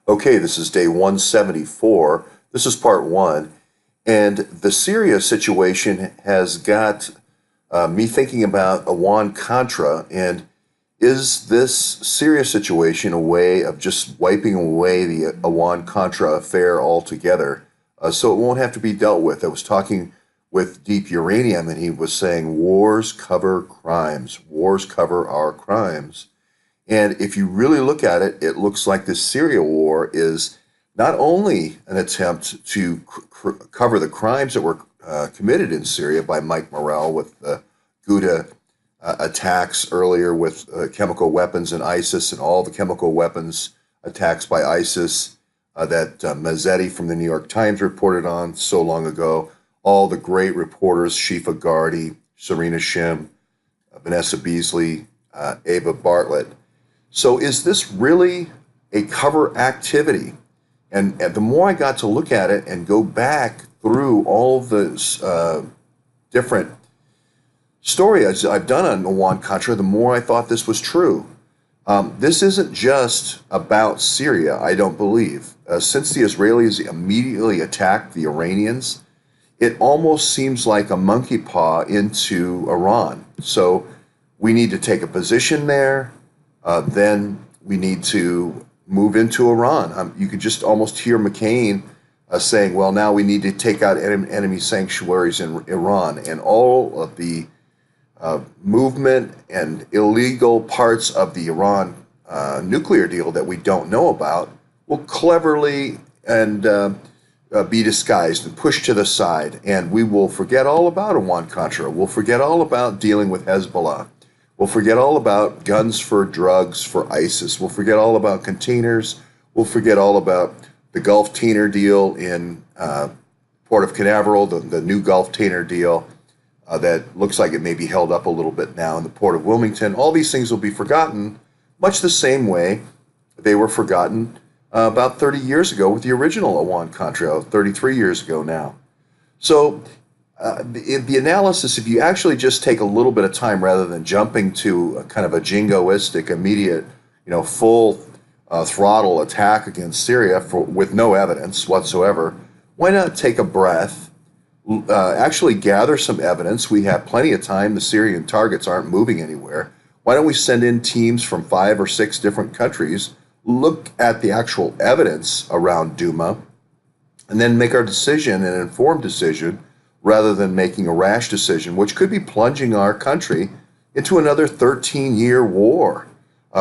Okay, this is day 174. This is part one. And the Syria situation has got me thinking about Awan Contra. And is this Syria situation a way of just wiping away the Awan Contra affair altogether so it won't have to be dealt with? I was talking with Deep Uranium, and he was saying wars cover crimes. Wars cover our crimes. And if you really look at it, it looks like this Syria war is not only an attempt to cover the crimes that were committed in Syria by Mike Morrell with the Ghouta attacks earlier with chemical weapons and ISIS and all the chemical weapons attacks by ISIS that Mazzetti from the New York Times reported on so long ago, all the great reporters, Shifa Gardi, Serena Shim, Vanessa Beasley, Ava Bartlett. So is this really a cover activity? And the more I got to look at it and go back through all the different stories I've done on Awan Contra, the more I thought this was true. This isn't just about Syria, I don't believe. Since the Israelis immediately attacked the Iranians, it almost seems like a monkey paw into Iran. So we need to take a position there. Then we need to move into Iran. You could just almost hear McCain saying, well, now we need to take out enemy sanctuaries in Iran. And all of the movement and illegal parts of the Iran nuclear deal that we don't know about will cleverly and be disguised and pushed to the side. And we will forget all about Awan Contra. We'll forget all about dealing with Hezbollah. We'll forget all about guns for drugs for ISIS. We'll forget all about containers. We'll forget all about the Gulf Tainer deal in Port of Canaveral, the new Gulf Tainer deal that looks like it may be held up a little bit now in the Port of Wilmington. All these things will be forgotten much the same way they were forgotten about 30 years ago with the original Awan Contra, 33 years ago now. So the analysis, if you actually just take a little bit of time rather than jumping to a kind of a jingoistic, immediate, full throttle attack against Syria with no evidence whatsoever, why not take a breath, actually gather some evidence? We have plenty of time. The Syrian targets aren't moving anywhere. Why don't we send in teams from 5 or 6 different countries, look at the actual evidence around Duma, and then make our decision, an informed decision, rather than making a rash decision, which could be plunging our country into another 13-year war.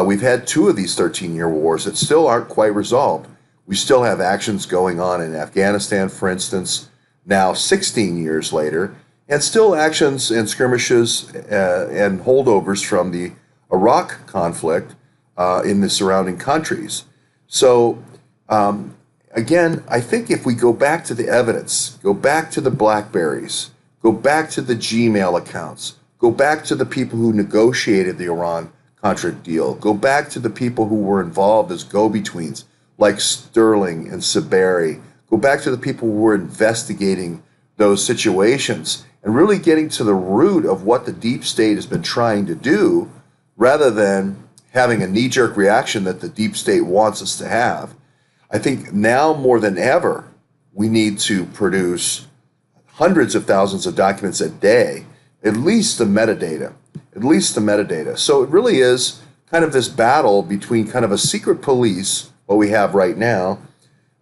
We've had 2 of these 13-year wars that still aren't quite resolved. We still have actions going on in Afghanistan, for instance, now 16 years later, and still actions and skirmishes and holdovers from the Iraq conflict in the surrounding countries. So, again, I think if we go back to the evidence, go back to the BlackBerries, go back to the Gmail accounts, go back to the people who negotiated the Iran-Contra deal, go back to the people who were involved as go-betweens like Sterling and Saberi, go back to the people who were investigating those situations and really getting to the root of what the deep state has been trying to do rather than having a knee-jerk reaction that the deep state wants us to have. I think now more than ever, we need to produce hundreds of thousands of documents a day, at least the metadata, So it really is kind of this battle between kind of a secret police, what we have right now,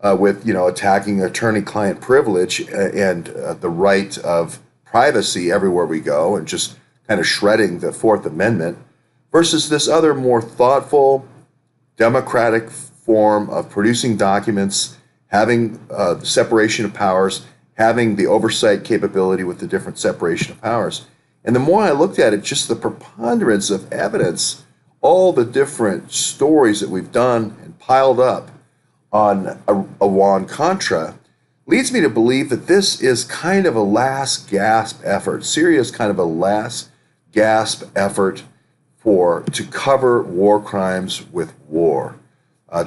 with attacking attorney-client privilege and the right of privacy everywhere we go, and just kind of shredding the Fourth Amendment, versus this other more thoughtful, democratic form of producing documents, having the separation of powers, having the oversight capability with the different separation of powers. And the more I looked at it, just the preponderance of evidence, all the different stories that we've done and piled up on Awan Contra, leads me to believe that this is kind of a last gasp effort. Syria is kind of a last gasp effort to cover war crimes with war,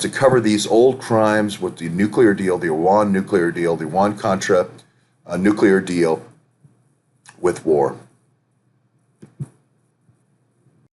to cover these old crimes with the nuclear deal, the Awan nuclear deal, the Awan Contra nuclear deal with war.